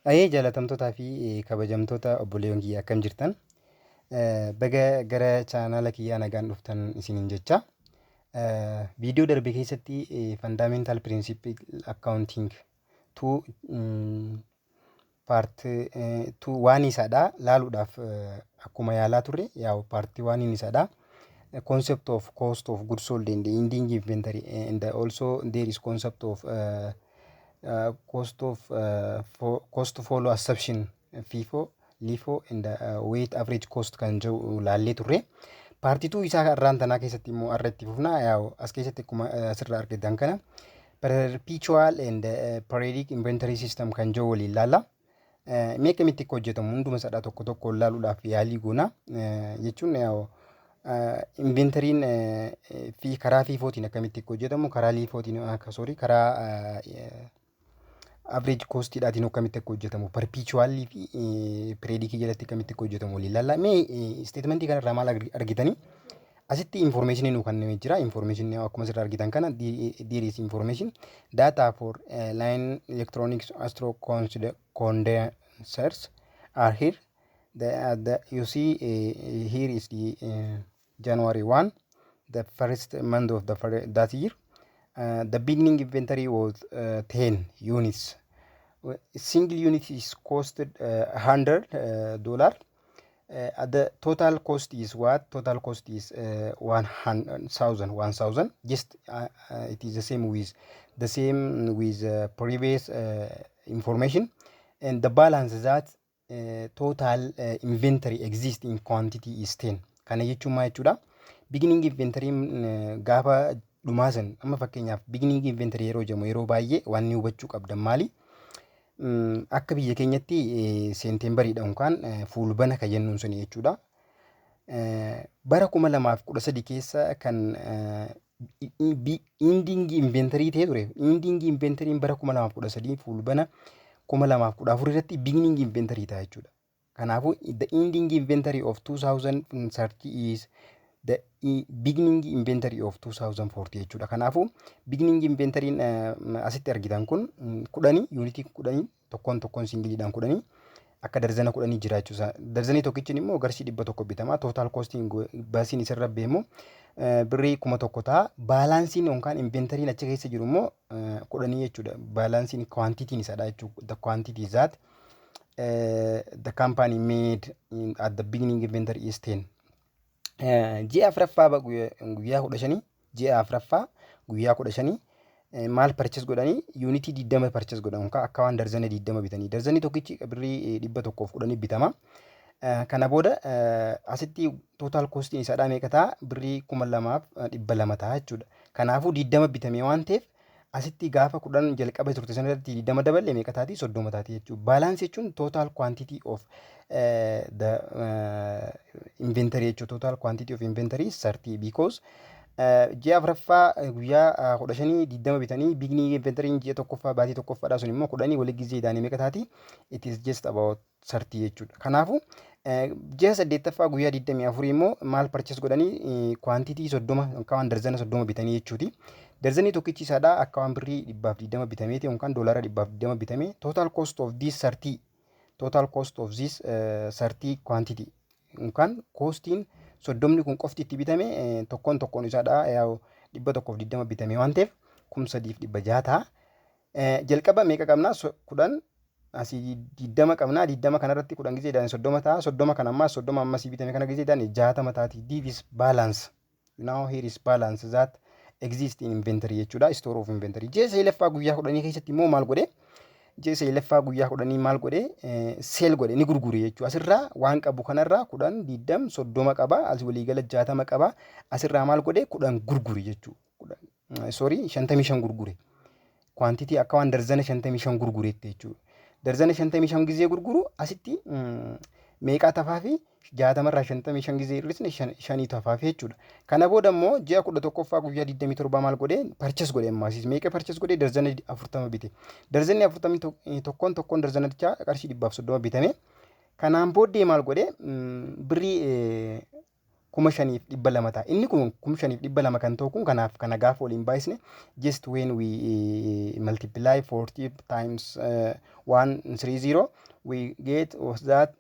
Ayee jaalatamtootaa fi kabajamtoota obboleewwan kiyyaa akkam jirtan? Baga gara chaanaala kiyyaa nagaan dhuftan isiniin jecha. Viidiyoo darbe keessatti Fundamental Principle Accounting 2 part 2 waan isaadha laaluudhaaf akkuma yaalaa turre yaa'u part 1 isaadha. Concept of cost of goods sold and ending inventory and also there is concept of cost follow assumption FIFO, LIFO and weight average cost kan jiru laallee turre. Paartii 2 isaa irraan tanaa keessatti immoo irratti fufnaa yaa'u as keessatti akkuma asirraa argitan kana perpetual and periodic inventory system kan jiru waliin laalla. Mee akkamitti akka hojjetamu hunduma sadhaa tokko tokko laaluudhaaf yaalii goona jechuun yaa'u inventory'n fi karaa FIFOtiin akkamitti akka hojjetamu karaa LIFOtiin karaa average cost dhaatiin akkamitti akka hojjetamu perpetual fi periodic jalatti akkamitti akka hojjetamu waliin laalla. Mee statementii kana irraa maal argitanii? Asitti information nu kan jira. Information akkuma asirraa argitan kana there is information data for line electronics astro condensers are here. You see here is the January 1, the first month of that year. The beginning inventory was 10 units. Single unit is costed $100. The total cost is what? Total cost is 1,000. Just it is the same with previous information, and the balance that total inventory exists in quantity is 10. Kana jechuun maal jechuudha? Beginning inventory gaafa dhumaasan amma fakkeenyaaf beginning inventory yeroo jedhamu yeroo baay'ee waan ni hubachuu qabdan maali? Akka biyya keenyatti seentembariidha yookaan fuulbana kan jennuun sun jechuudha. Bara 2013 keessa kan ending inventory ta'e ture. Ending inventory bara 2013 fuulbana 2014 irratti beginning inventory ta'a jechuudha. Kanaafuu the ending inventory of 2030 is the beginning inventory of 2040 jechuudha. Kanaafuu beginning inventory asitti argitan kun 10 unity 10 tokkoon singiliidhaan 10 akka darzana 10 jiraachuusaa. Darzanii tokkichi immoo garshii 100 bitama. Total costing baasiin isarra beemu birrii 1,000 ta'a. Baalaansiin yookaan inventory'n achi keessa jiru immoo 10 jechuudha. Baalaansiin quantity'n isaadha jechuudha. The quantity that the company made at the beginning inventory is 10. Ji'a afuraffaa guyyaa 15 ji'a afuraffaa guyyaa 15 maal purchase godhanii unity 20 purchase godhan akka waan darzana 20 bitanii darzanii tokkichi birrii 110 bitama. Kana booda asitti total cost isaadhaa meeqa ta'a? Birrii 2,200 ta'a jechuudha. Kanaafuu 20 bitamee waan ta'eef asitti gaafa 10 jalqaba turte sanarratti 20 dabalee meeqa taati? 30 taati jechuudha. Balance jechuun total quantity of the inventory jechuudha. Total quantity of inventory is 30 because ji'a afuraffaa guyyaa 15 20 bitanii beginning inventory ji'a tokkoffaa baatii tokkoffaadhaa sun immoo 10 walii gizee idaanii meeqa taati? It is just about 30 jechuudha. Kanaafuu ji'a 8ffaa guyyaa 24 immoo maal purchase godhanii quantity 30 akka waan darzana 30 bitanii jechuuti. Darzanii tokkichi isaadhaa akka waan birrii 120 bitameeti yookaan doolaara 120 bitame. Total cost of this 30 quantity yookaan costiin 30 kun qofti itti bitame tokkoon isaadhaa yaa'u 120 bitame waan ta'eef 3,600 ta'a. Jalqaba meeqa qabnaa? 10 asii 20 qabnaa. 20 kanarratti 10 gizee dhaan 30 ta'a. 30 kan ammaa 30 ammasii bitame kana gizee dhaan 60 taati. This is balance. Now here is balance that exist in inventory jechuudha. Store of inventory. Ji'a sadaffaa guyyaa 10 keessatti immoo maal godhe? Ji'a sadaffaa guyyaa 10 maal godhe? Sell godhe ni gurgure jechuudha. Asirraa waan qabu kanarraa 10 20 30 qaba. As waliigala 60 qaba. Asirraa maal godhe? 10 gurgure jechuudha. Sorry 55 gurgure. Quantity akka waan darzana 55 gurgureetti jechuudha. Darzana 55 gizee gurguru asitti meeqa tafaa fi 60 irraa 55 gizee irratti 5 tafaa fi jechuudha. Kana booda immoo ji'a 11ffaa guyyaa 27 maal godhe? Purchase godhe ammaasiis meeqa purchase godhe? Darzana 40 bite. Darzanni 40 tokkoon darzanaticha qarshii 130 bitame. Kanaan booddee maal godhe? Birrii 5,200 ta'a. Inni kun 5,200 kan ta'u kun kanaaf kana gaafa waliin baay'isne just when we multiply 40 times 130 we get of that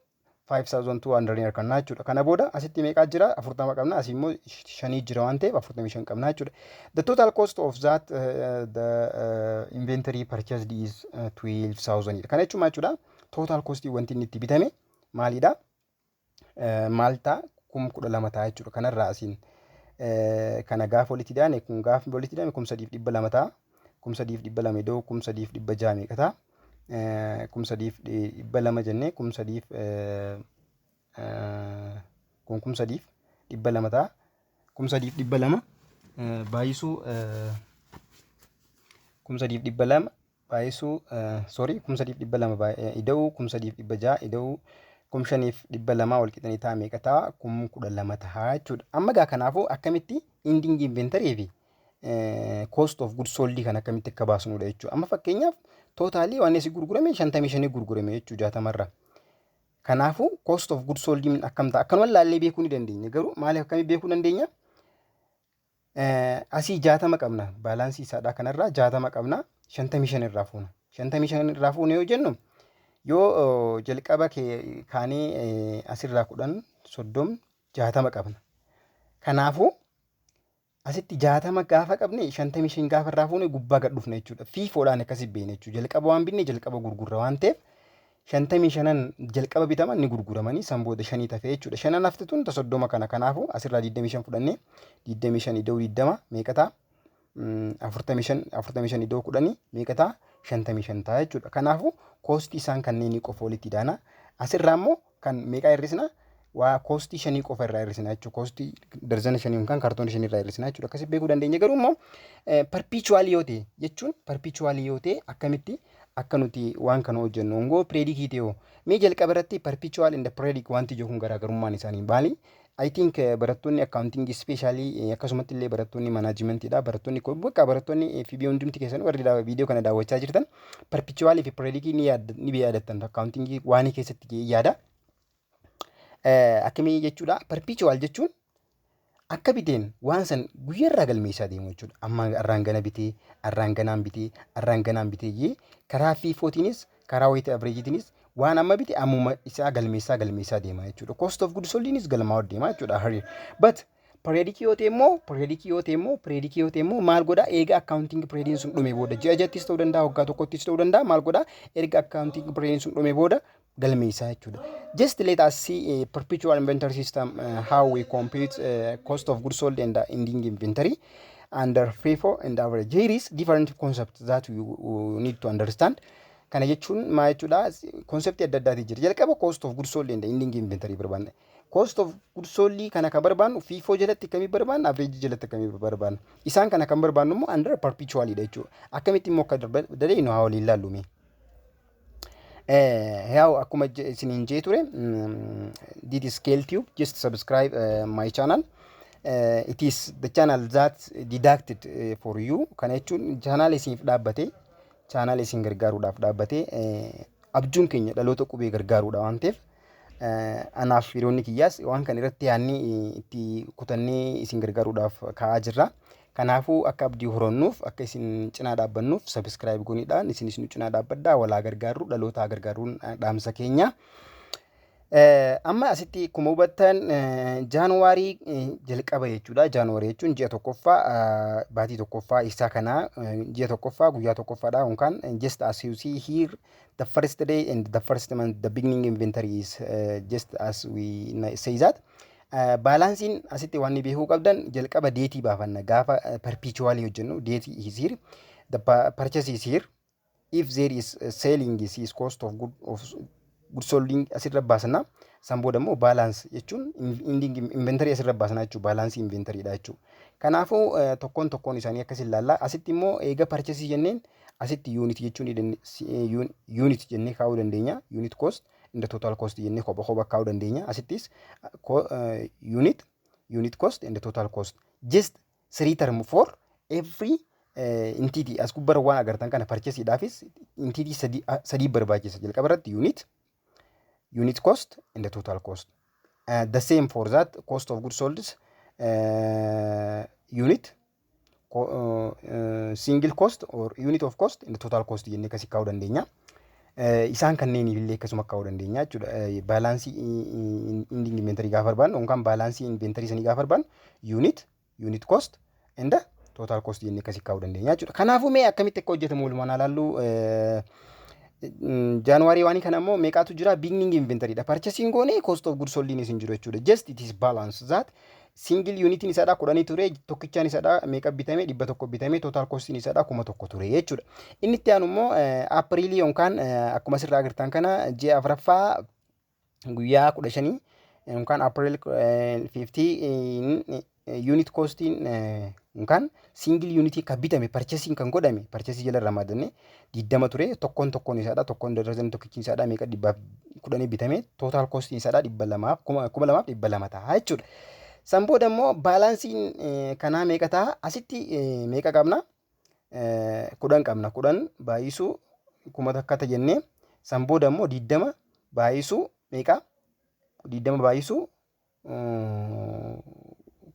5,200 argannaa jechuudha. Kana booda asitti meeqaa jira? 40 qabna. Asii immoo 5 jira waan ta'eef 45 qabna jechuudha. The total cost of that the inventory purchased is 12,000. Kana jechuun maal jechuudha? Total cost wanti inni itti bitame maalidha? Maal ta'a? 12,000 ta'a jechuudha. Kanarraa asiin kana gaafa walitti daane kun gaafa walitti daane 3,200 ta'a. 3,200 idoo 3,600 meeqa ta'a? 3,200 jennee 3,200 ta'a. 3,200 baay'isuu 3,200 baay'isuu sorry 3,200 ida'uu 3,600 ida'uu 5,200 wal qixanii ta'a meeqa ta'a? 12,000 ta'a jechuudha. Amma gaa kanaafuu akkamitti ending inventory fi cost of goods sold kan akkamitti akka baasnudha jechuudha. Amma fakkeenyaaf tootaalii waan asii gurgurame 55 gurgurame jechuudha 60 kanaafuu cost of goods sold akkam ta'a? Akkanuma laallee beekuu ni dandeenya. Garuu maaliif akkamii beekuu dandeenya? Asii 60 qabna. Baalaansii isaadhaa kanarraa 60 qabna. 55 irraa fuuna. 55 irraa fuuna yoo jennu yoo jalqaba kaanee asirraa 10 30 60 qabna. Kanaafuu asitti 60 gaafa qabne 55 gaafa irraa fuune gubbaa gad dhufna jechuudha. FIFOodhaan akkasii beekna jechuudha. Jalqaba waan binne jalqaba gurgurra waan ta'eef 55 jalqaba bitaman ni gurguramanii san booda 5 tafee jechuudha. 5 haftituun 30 kana kanaafuu asirraa 25 fudhannee 25 idoo 20 meeqa ta'a? 45 idoo 10 meeqa ta'a? 55 ta'a jechuudha. Kanaafuu koostii isaan kanneen qofa walitti daana. Asirraa immoo kan meeqa hir'isna? Waa koostii 5 qofa irraa hir'isna jechuudha. Koostii darzana 5 yookaan kaartoonii 5 irraa hir'isna jechuudha. Akkasii beekuu dandeenya. Garuu immoo perpetual yoo ta'e jechuun perpetual yoo ta'e akkamitti akka nuti waan kana hojjennu ongoo predikii ta'e mee jalqaba irratti perpetual and predict wanti jiru kun garaagarummaan isaanii maali? I think barattoonni accounting especially akkasumatti illee barattoonni managementidha. Barattoonni bakka barattoonni FIB hundumti keessan warri viidiyoo kana daawwachaa jirtan perpetual fi predikii ni yaadattan accounting waan keessatti yaada. Akkamii jechuudha? Perpetual jechuun akka biteen waan san guyyaarraa galmeessaa deemu jechuudha. Amma arraan gana bitee, arraan ganaan bitee, arraan ganaan bitee karaa FIFOtiinis karaa weighted averageetiinis waan amma bite ammuma isaa galmeessaa deema jechuudha. Cost of goods soldiinis galmaa deema jechuudha. But predikii yoo ta'e immoo maal godhaa? Eega accounting prediin sun dhume booda ji'a jattis ta'uu danda'a, waggaa tokkottis ta'uu danda'a. Maal godhaa? Erga accounting prediin sun dhume booda galmeessaa jechuudha. Just let us see a perpetual inventory system how we compute cost of goods sold and ending inventory under FIFO and average. Here is different concepts that you need to understand. Kana jechuun maal jechuudha? Konseptii adda addaati jira. Jalqaba cost of goods sold and ending inventory barbaanna. Cost of goods sold kana kan barbaannu FIFO jalatti akkamii barbaanna? Average jalatti akkamii barbaanna? Isaan kana kan barbaannu immoo under perpetualidha jechuudha. Akkamitti immoo akka dalee nu haa waliin ilaallume. How akkuma isiniin jee ture this is scale tube. Just subscribe my channel. It is the channel that deducted for you. Kana jechuun channel isiniif dhaabbate. Channel isin gargaaruudhaaf dhaabbatee abjuun keenya dhaloota qubee gargaaruudha waan ta'eef anaaf hiriyoonni kiyyaas waan kan irratti yaadni itti kutannee isin gargaaruudhaaf kaa'aa jirra. Kanaafuu akka abdii horannuuf akka isin cinaa dhaabbannuuf subscribe gooniidhaan isin cinaa dhaabbadhaa walaa gargaaruu dhaloota gargaaruun dhaamsa keenya. Amma asitti akkuma hubattan Jaanuwaarii jalqaba jechuudha. Jaanuwaarii jechuun ji'a tokkoffaa baatii tokkoffaa isaa kana ji'a tokkoffaa guyyaa tokkoffaadha yookaan just as you see here the first day and the first month the beginning inventory is just as we say that. Baalaansiin asitti waan ni beekuu qabdan jalqaba deetii baafanna gaafa perpetual hojjennu deetii is here the purchase is here if there is selling is cost of goods sold asirra baasna san booda immoo balance jechuun ending inventory asirra baasna jechuudha. Balance inventory dha jechuudha. Kanaafuu tokkoon isaanii akkasiin ilaalla. Asitti immoo eega purchase jenneen asitti unit jechuun unit jennee kaa'uu dandeenya. Unit cost and total cost jennee kophaa kaa'uu dandeenya. Asittis unit cost and total cost just three term for every entity as gubbara waan agartan kana purchase dhaafis entity sadii barbaachisa. Jalqaba irratti unit cost and the total cost the same for that cost of goods sold unit single cost or unit of cost in the total cost jennee kasi kaa'uu dandeenya. Isaan kanneeniif illee akkasuma kaa'uu dandeenya jechuudha. Baalaansii ending inventory gaafa barbaannu yookaan baalaansii inventory sanii gaafa barbaannu unit cost and total cost jennee kasi kaa'uu dandeenya jechuudha. Kanaafuu mee akkamitti akka hojjetamu walumaan ilaallu January 1 kana immoo meeqaatu jira beginning inventory dha. Purchasing goone cost of goods sold hin jiru jechuudha. Just it is balance that single unit ni isaadha 10 ture tokkichaan isaadha meeqa bitame 100 bitame total cost ni isaadha 1000 ture jechuudha. Inni itti aanu immoo April yookaan akkuma sirraa agartan kana ji'a afuraffaa guyyaa 15 yookaan April 50 unit costing yookaan single unit kan bitame purchasing kan godhame purchasing jala ramadanne 20 ture tokkoon isaadha tokkoon darzan tokkichi isaadha meeqa 110 bitame total cost isaadha 200 ta'a jechuudha. San booda immoo baalaansiin kanaa meeqa ta'a asitti meeqa qabna 10 qabna 10 baay'isuu 1000 akka ta'e jennee san booda immoo 20 baay'isuu meeqa 20 baay'isuu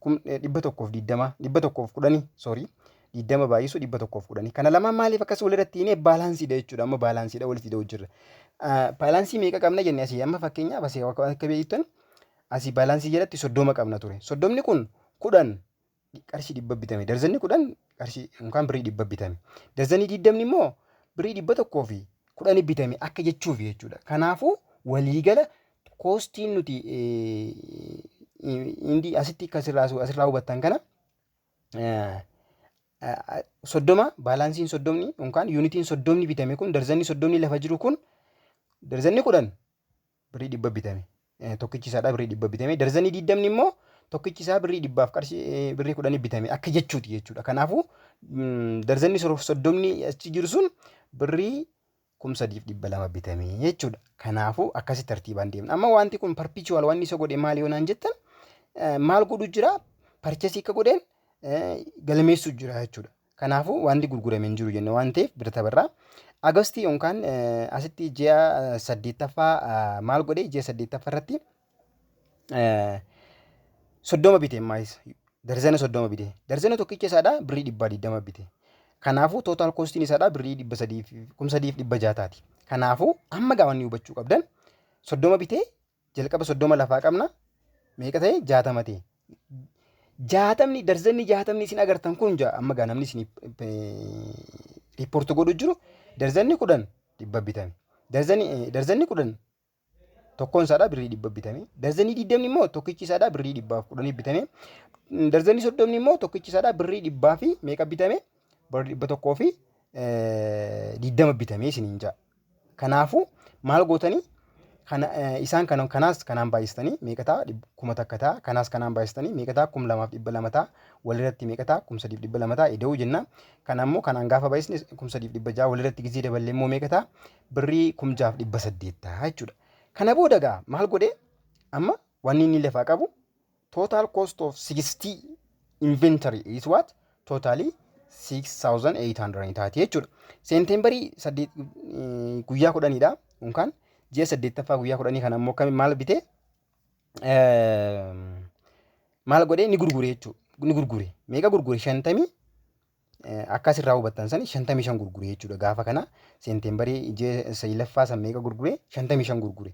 110 sorry 20 baay'isuu 110 kana lamaan maaliif akkas walirratti hine baalaansiidha jechuudha. Amma baalaansiidha walitti hidhuu jirra. Baalaansii meeqa qabna jennee asii amma fakkeenyaaf asii akka beektan asii baalaansii jalatti 30 qabna ture. 30 kun 10 qarshii 100 bitame. Darzanni 10 qarshii yookaan birrii 100 bitame. Darzanni 20 immoo birrii 100 fi 10 bitame akka jechuuf jechuudha. Kanaafuu waliigala koostiin nuti indi asitti asirraa hubattan kana 30 baalaansiin 30 yookaan yuunitiin 30 bitame kun darzanni 30 lafa jiru kun darzanni 10 birrii 100 bitame. Tokkichi isaadha birrii 100 bitame. Darzanni 20 immoo tokkichi isaa birrii 100 qarshii birrii 10 bitame akka jechuuti jechuudha. Kanaafuu darzanni 30 achi jiru sun birrii 3200 bitame jechuudha. Kanaafuu akkasitti tartiibaan deemna. Amma wanti kun perpetual wanni isa godhe maali yoonaan jettan maal godhu jira purchase akka godheen galmeessu jira jechuudha. Kanaafuu wanti gurgurame hin jiru jenne waan ta'eef bira tabarraa Agasti yookaan asitti ji'a 8ffaa maal godhe ji'a 8ffaa irratti 30 bite maayis darzana 30 bite. Darzana tokkicha isaadha birrii 120 bite. Kanaafuu total costiin isaadha birrii 300 taati. Kanaafuu amma gaawwanni hubachuu qabdan 30 bite jalqaba 30 lafaa qabna meeqa ta'e 60 ta'e. 60 darzanni 60 isin agartan kun amma gaa namni isin riipoorti godhu jiru darzanni 10 100 bitame. Darzanni 10 tokkoon isaadha birrii 100 bitame. Darzanni 20 immoo tokkichi isaadha birrii 110 bitame. Darzanni 30 immoo tokkichi isaadha birrii 100 fi meeqa bitame? Birrii 100 fi 20 bitame isiniin jaa. Kanaafuu maal gootanii isaan kanaas kanaan baay'istanii meeqa ta'a 1000 akka ta'a. Kanaas kanaan baay'istanii meeqa ta'a 2200 ta'a. Walirratti meeqa ta'a 3200 ta'a. Ida'uu jenna. Kanammoo kanaan gaafa baay'isne 3600 walirratti gizii daballee immoo meeqa ta'a birrii 6800 ta'a jechuudha. Kana booda gaa maal godhee amma wanni inni lafaa qabu total cost of 60 inventory is what totally 6800 taati jechuudha. Seentembari guyyaa 10dha yookaan ji'a 8ffaa guyyaa 10 kana immoo akkami maal bitee maal godhee ni gurgure jechuudha. Ni gurgure meeqa gurgure 50 akkas irraa hubattan sani 55 gurgure jechuudha. Gaafa kana seentembari ji'a 9ffaa san meeqa gurgure 55 gurgure.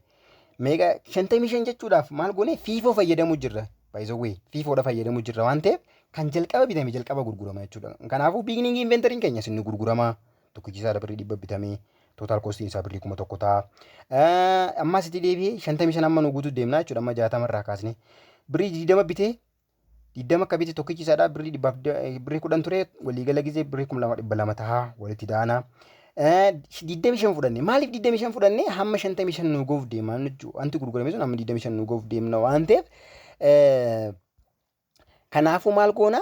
Meeqa 55 jechuudhaaf maal goone FIFO fayyadamuu jirra. By the way FIFOdha fayyadamuu jirra waan ta'eef kan jalqaba bitame jalqaba gurgurama jechuudha. Kanaafuu beginning inventory keenya sinni gurgurama tokkichi isaa birrii 100 bitame total cost isaa birrii 1000 ta'a. Amma sitti deebi'ee 55 amma nu guutuu deemna jechuudha. Amma 60 irraa kaasne birrii 20 bitee 20 akka bite tokkichi isaadha birrii 10 ture waliigala gizee birrii 2200 ta'a walitti daana. 25 fudhanne maaliif 25 fudhanne hamma 55 nu goof deema jechuudha. Wanti gurgurame sun hamma 25 nu goof deemna waan ta'eef kanaafuu maal goona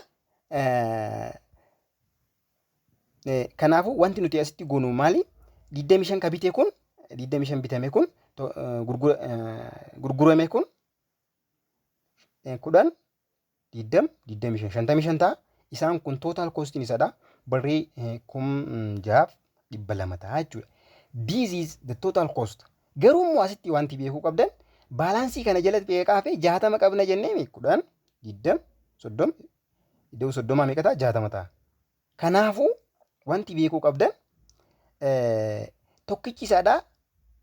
kanaafuu wanti nuti asitti goonu maali 25 ka bite kun 25 bitame kun gurgurame kun 10 25 ta'a. Isaan kun total costiin isaadha birrii 6200 ta'a jechuudha. This is the total cost. Garuu immoo asitti wanti beekuu qabdan Baalaansii kana jalatti meeqaa fi 60 qabna jennee 10 20 30 iddoo 30 meeqa ta'a 60 ta'a. Kanaafuu wanti beekuu qabdan tokkichi isaadhaa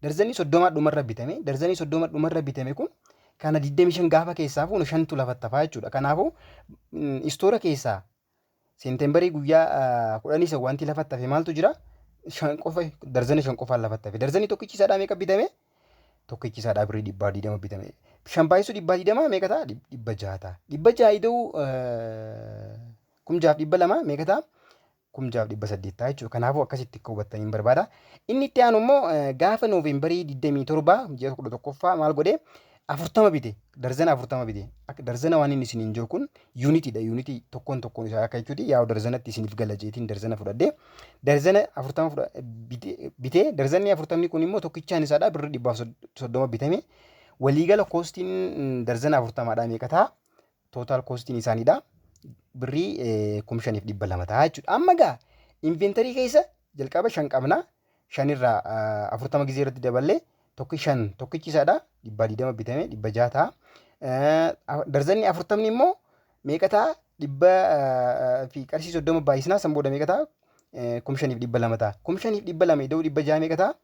darzanii 30 dhumarra bitame. Darzanii 30 dhumarra bitame kun kana 25 gaafa keessaa fuunu 5tu lafatti hafaa jechuudha. Kanaafuu istoora keessaa seentembari guyyaa 10 wanti lafatti hafe maaltu jira? 5 qofa darzanii 5 qofaan lafatti hafe. Darzanii tokkichi isaadhaa meeqa bitame? Tokkichi isaadhaa birrii 120 bitame. 5 baay'isu 120 meeqa ta'a? 600 ta'a. 600 ida'uu 6,200 meeqa ta'a? 6,800 ta'a jechuudha. Kanaafuu akkasitti akka hubattaniin barbaada. Inni itti aanu immoo gaafa Noovembarii 27 ji'a 11ffaa maal godhee 40 bite. Darzana 40 bite. Darzana waan inni isiniin jiru kun yuunitiidha. Yuunitii tokkoon tokkoon isaa akka jechuuti. Yaa darzanatti isiniif gala jeetiin darzana fudhadhee darzana 40 bitee darzanni 40 kun immoo tokkichaan isaadha birrii 130 bitame. Waliigala koostiin darzana 40dhaa meeqa ta'a? Tootaal koostiin isaaniidha. Birrii 5,200 ta'a jechuudha. Amma gaa inventorii keessa jalqaba 5 qabna. 5 irraa 40 gizee irratti daballee tokkichi isaadha 120 bitame 600 ta'a. Darzanni 40 immoo meeqa ta'a? 100 fi qarshii 30 baay'isnaa san booda meeqa ta'a? 5,200 ta'a. 5,200 ida'uu 600 meeqa ta'a?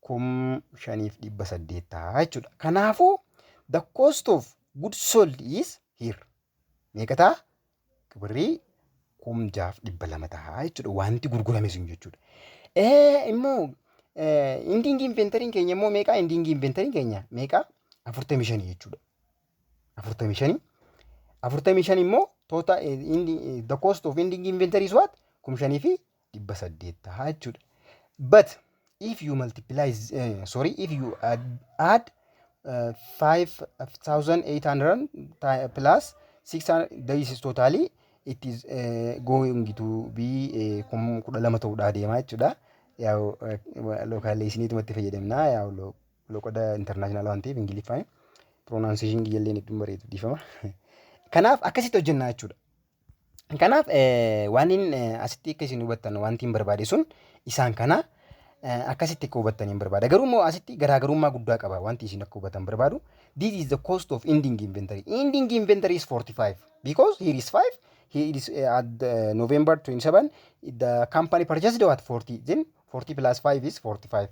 5,800 ta'a jechuudha. Kanaafuu the cost of goods sold is here. Meeqa ta'a? Birrii 6,200 ta'a jechuudha. Wanti gurgurame sun jechuudha. Immoo ending inventory keenya immoo meeqa? Ending inventory keenya meeqa? 45 jechuudha. 45 immoo total the cost of ending inventory is what? 5,800 ta'a jechuudha. But if you multiply if you add 5,800 plus 600, this is totally it is going to be 12 ta'uudha deemaa jechuudha. Yaa locally isiniitumatti fayyadamna. Yaa loqoda international waan ta'eef ingiliffaan pronunciation jalleen itti bareedu dhiifama. Kanaaf akkasitti hojjennaa jechuudha. Kanaaf waan asitti akka isin hubattan wanti hin barbaade sun isaan kana akkasitti akka hubattan hin barbaada. Garuu immoo asitti garaagarummaa guddaa qaba wanti isin akka hubatan barbaadu. This is the cost of ending inventory. Ending inventory is 45 because here is 5. Here is at November 27. The company purchased at 40. Then 40 plus 5 is 45.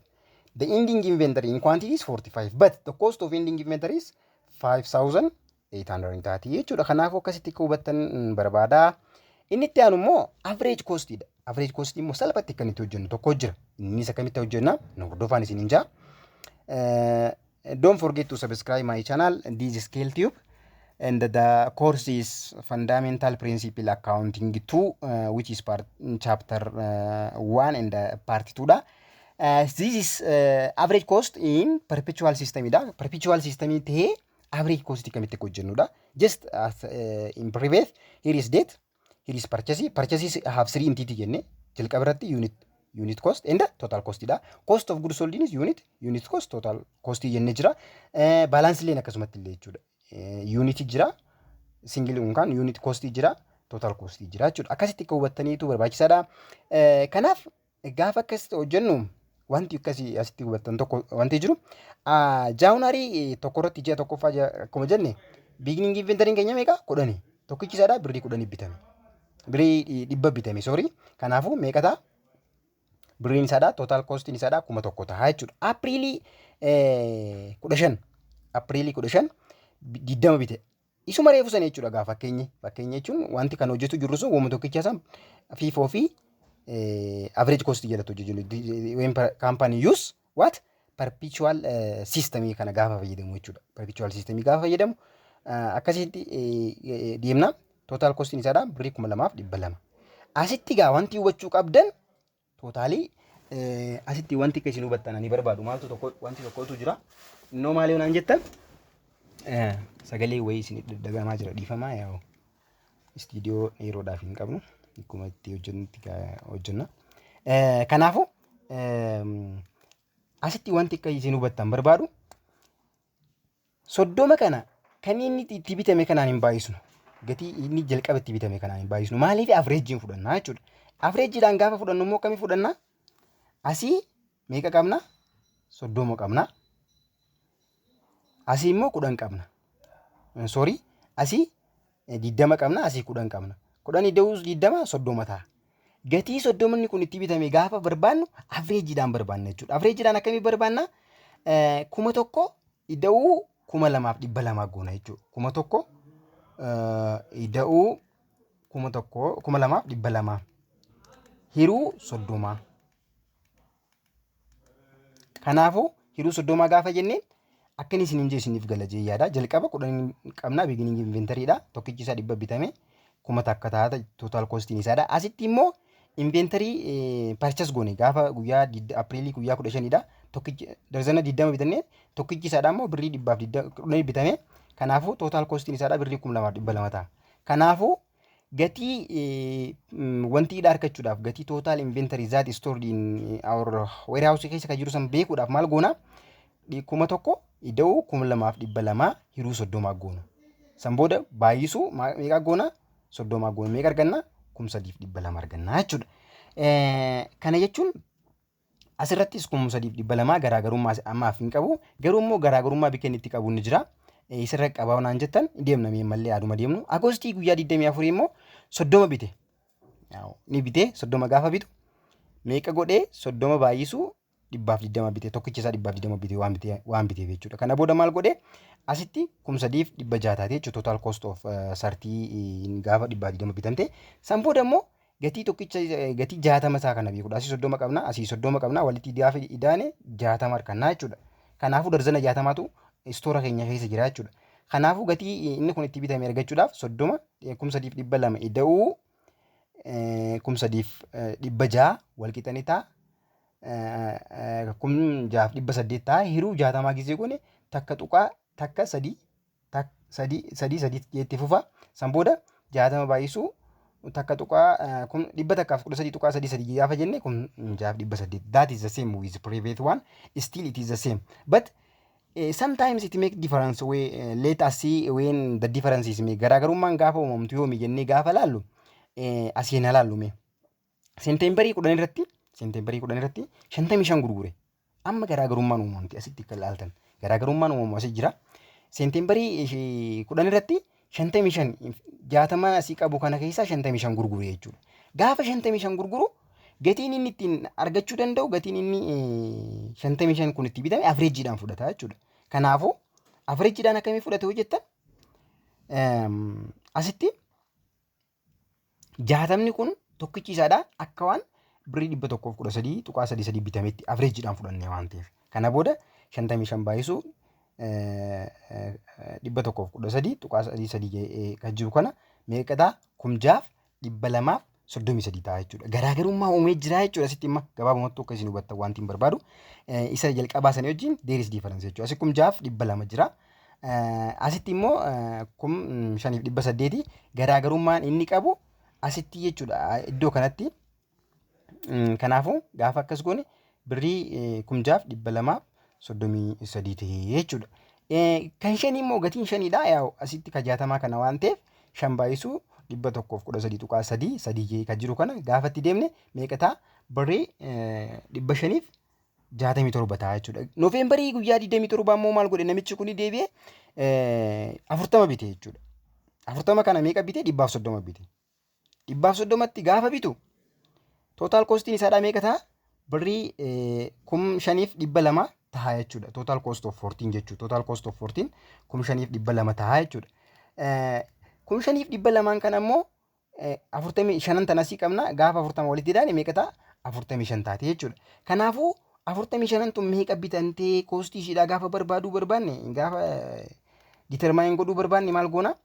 The ending inventory in quantity is 45. But the cost of ending inventory is 5,830 jechuudha. Kanaafuu akkasitti akka hubattan barbaada. Inni itti aanu immoo average costidha. Average cost immoo salphatti akkamitti hojjennu tokko jira. Innis akkamitti hojjenna? Nu hordofaan isin hinjaa. Don't forget to subscribe my channel. This is Scale Tube. And the course is Fundamental Principle Accounting 2, which is chapter 1 and part 2. This is average cost in perpetual system. Perpetual system is average cost. Just as in previous, here is debt, here is purchase. Purchases have 3 entities. Unit cost and total cost. Cost of goods sold is unit cost, total cost. Balance line unit jira, single unit cost jira, total cost jira jechuudha. Akkasitti akka hubattaniitu barbaachisaadha. Kanaaf gaafa akkasitti hojjennu wanti akkasii asitti hubattan tokko wanti jiru January tokko irratti ji'a tokkoffaa akkuma jenne beginning inventory keenya meeqa? 10. Tokkichi isaadha birrii 10 bitame. Birrii 100 bitame sorry. Kanaafuu meeqa ta'a? Birriin isaadha total costiin isaadha 1,000 ta'a jechuudha. April 15 20 bite. Isuma reefu sana jechuudha gaafa fakkeenya jechuun wanti kan hojjetu jirru sun wamma tokkicha san FIFO fi average cost jalatti hojjetu. When company use what? Perpetual system kana gaafa fayyadamu jechuudha. Perpetual system gaafa fayyadamu akkasitti deemna. Total cost isaadha birrii 2,200. Asitti gaa wanti hubachuu qabdan totally asitti wanti akka isin hubattan ani barbaadu maaltu tokko wanti tokkotu jira. Innoo maali onaan jettan? Sagalee wayii isin dhagahamaa jira dhiifamaa yaa istiidiyoo dheeroodhaaf hin qabnu akkuma itti hojjenna. Kanaafuu asitti wanti akka isin hubattan barbaadu 30 kana kan inni itti bitame kanaan hin baay'isnu. Gatii inni jalqaba itti bitame kanaan hin baay'isnu. Maaliif average fudhannaa jechuudha. Average gaafa fudhannu immoo akkamii fudhannaa? Asii meeqa qabna? 30 qabna. asii immoo 10 qabna. Sorry, asii 20 qabna, asii 10 qabna. 10 ida'uu 20 30 ta'a. Gatii 30 kun itti bitame gaafa barbaannu averejidhaan barbaanna jechuudha. Averejidhaan akkamii barbaanna? 1,000 ida'uu 2,200 goona jechuudha. 1,000 ida'uu 1,000 2,200 hiruu 30. Kanaafuu hiruu 30 gaafa jenneen akka inni isiniin isiniif gala jee yaada. Jalqaba 10 qabna beginning inventoryidha. Tokkichi isaa 100 bitame 1,000 akka taata total costiin isaadha. Asitti immoo inventory purchase goone gaafa guyyaa Apriilii guyyaa 15dha. Tokkichi darzana 20 bitannee tokkichi isaadha immoo birrii 100 bitame. Kanaafuu total costiin isaadha birrii 2,200 ta'a. Kanaafuu gatii wanti hidha argachuudhaaf gatii total inventory that is stored in our warehouse keessa kan jiru san beekuudhaaf maal goona? 1,000 ida'uu 2,200 hiruu 30 goona. San booda baay'isuu meeqa goona? 30 goona. Meeqa arganna? 3,200 arganna jechuudha. Kana jechuun asirrattis 3,200 garaagarummaa ammaaf hin qabu. Garuu immoo garaagarummaa bakka inni itti qabu ni jira. Isirra qabaa naan jettan deemna mallee aduma deemnu. Agoostii guyyaa 24 immoo 30 bite. Ni bite 30 gaafa bitu meeqa godhee 30 baay'isuu 120 bite. Tokkichi isaa 120 bite waan biteef jechuudha. Kana booda maal godhee asitti 3,600 taate jechuudha. Total cost of sartii gaafa 120 bitamte. San booda immoo gatii tokkicha gatii 60 isaa kana beekuudha. Asii 30 qabna, asii 30 qabna, walitti gaafa idaane 60 argannaa jechuudha. Kanaafuu darzana 60tu istoora keenya keessa jira jechuudha. Kanaafuu gatii inni kun itti bitame argachuudhaaf 30 3,200 ida'uu 3,600 wal qixanii ta'a. 6,800 ta'a. Hiruu 60 gisee goone takka tuqaa takka sadii jetti fufa. San booda 60 baay'isuu takka tuqaa 113 tuqaa 3 gaafa jenne 6,800. That is the same with previous one. Still it is the same. But sometimes it make difference way let us see when the difference is me garaagarummaan gaafa uumamtu yoomi jennee gaafa laallu asiin laallu me seentembari 10 irratti 55 gurgure amma garaagarummaan uumamti asitti kan laaltan garaagarummaan uumamu asii jira seentembari 10 irratti 55 60 asii qabu kana keessaa 55 gurgure jechuudha. Gaafa 55 gurguru gatiin inni ittiin argachuu danda'u gatiin inni 55 kun itti bitame averejidhaan fudhata jechuudha. Kanaafuu averejidhaan akkamii fudhate hojjettan asitti 60 kun tokkichi isaadha akka waan birrii 113 tuqaa 3 bitametti averejidhaan fudhannee waan ta'eef. Kana booda 55 baay'isuu 113 tuqaa 3 kan jiru kana meeqa ta'a? 6,233 ta'a jechuudha. Garaagarummaa uumee jira jechuudha. Asitti imma gabaabumatti akka isin hubattan wanti hin barbaadu. Isa jalqabaa sanii wajjin there is difference jechuudha. Asi 6,200 jira. Asitti immoo 5,800 garaagarummaan inni qabu asitti jechuudha. Iddoo kanatti kanaafuu gaafa akkas goone birrii 6,233 ta'e jechuudha. Kan shanii immoo gatiin shaniidha. Yaa asitti ka 60 kana waan ta'eef 5 baay'isuu 113 tuqaa 3 kan jiru kana gaafa itti deemne meeqa ta'a? Birrii 567 ta'a jechuudha. Noofeembarii guyyaa 27 immoo maal godhe namichi kun deebi'ee 40 bite jechuudha. 40 kana meeqa bite? 130 bite. 130tti gaafa bitu total costiin isaadhaa meeqa ta'a? Birrii 5,200 ta'a jechuudha. Total cost of 14 jechuudha. Total cost of 14 5,200 ta'a jechuudha. 5,200 kana immoo 45 tan asii qabna. Gaafa 40 walitti hidhaane meeqa ta'a? 45 taate jechuudha. Kanaafuu 45 tun meeqa bitantee koostii ishiidhaa gaafa barbaaduu barbaanne gaafa determine godhuu barbaanne maal goona?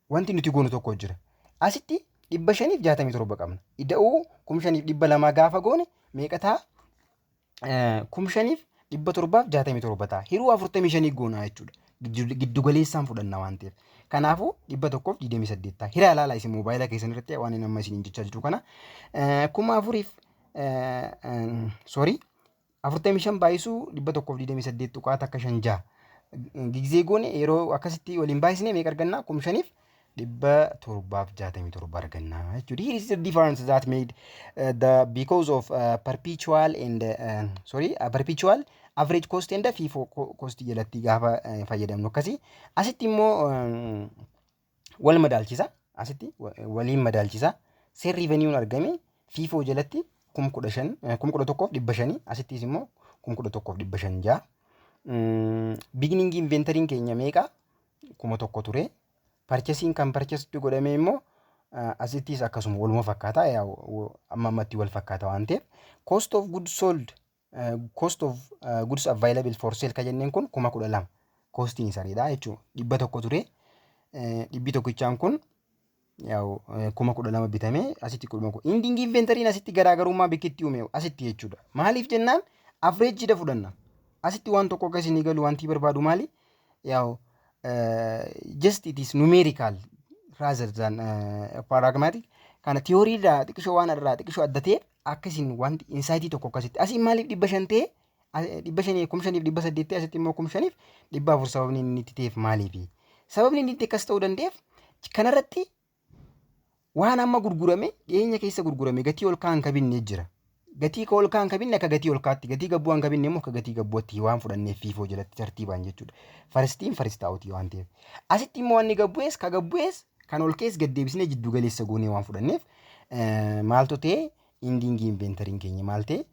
Wanti nuti goonu tokko jira. Asitti 567 qabna. Ida'uu 5,200 gaafa goone meeqa ta'a? 5,767 ta'a. Hiruu 45 goona jechuudha. Giddu galeessaan fudhanna waan ta'eef. Kanaafuu 128 ta'a. Hira ilaalaa isin moobaayilaa keessan irratti waan inni amma isin jechaa jiru kana 45 baay'isuu 128 tuqaa takka 5 gizee goone yeroo akkasitti waliin baay'isnee meeqa arganna? 5,000 767 arganna jechuudha. Here is the difference that made because of perpetual and perpetual average cost and FIFO cost jalatti gaafa fayyadamnu akkasii asitti immoo wal madaalchisa asitti waliin madaalchisa seen revenue argame FIFO jalatti 11,500 asittis immoo 11,500 beginning inventory keenya meeqa 1,000 ture. Purchasing kan purchased godhame immoo asittis akkasuma waluma fakkaata amma ammatti wal fakkaata waan ta'eef cost of goods sold cost of goods available for sale ka jenneen kun 12,000 costiin isaaniidha jechuudha. 100 ture dhibbi tokkichaan kun 12,000 bitame asitti 10,000 ending inventory asitti garaagarummaa bikkitti uume asitti jechuudha. Maaliif jennaan average da fudhanna asitti waan tokko akkasii ni galu wanti barbaadu maali just it is numerical rather than pragmatic kana theory da xiqqishoo waan irraa xiqqishoo adda ta'e akkasiin wanti insight tokko akkasitti asiin maaliif 500 ta'e 5,800 asitti immoo 5,400 sababni inni itti ta'eef maaliifi sababni inni itti akkas ta'uu danda'eef kanarratti waan amma gurgurame dhiyeenya keessa gurgurame gatii ol kaan kabinne jira. Gatii ol kaan kabinne akka gatii ol kaatti gatii gabbu'aan kabinne immoo akka gatii gabbu'atti waan fudhannee FIFO jalatti tartiibaan jechuudha. Farstiin farsta awutii waan ta'eef asitti immoo wanni gabbu'ees ka gabbu'ees kan ol keessa gaddeebisnee jiddu galeessa goonee waan fudhanneef maaltu ta'e ending inventory keenya maal ta'e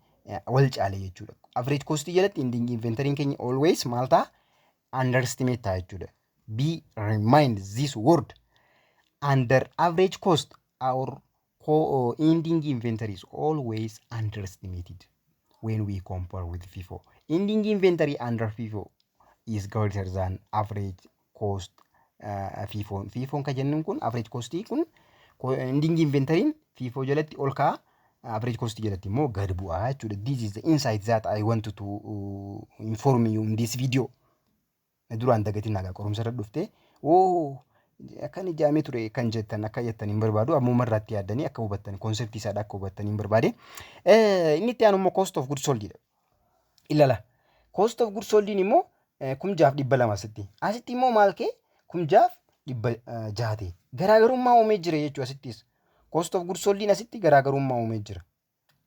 wal caale jechuudha. Average cost jalatti ending inventory keenya always maal ta'a underestimate ta'a jechuudha. Be remind this word under average cost our ending inventory is always underestimated when we compare with FIFO. Ending inventory under FIFO is greater than average cost FIFO. FIFO ka jennuun kun average cost kun ending inventory FIFO jalatti ol ka'a average cost jalatti immoo gad bu'aa jechuudha. This is the insight that I wanted to inform you in this video. Duraan dagatiin nagaa qorumsa irra dhufte akkan ijaamee ture kan jettan akka jettan hin barbaadu ammuma irratti yaaddanii akka hubattan konseptii isaadha akka hubattan hin barbaade. Inni itti aanu immoo cost of goods sold jedha. Ilala cost of goods sold immoo 6,200 asitti immoo maal kee 6,600 garaagarummaa uumee jira jechuudha. Asittis cost of goods sold asitti garaagarummaa uumee jira.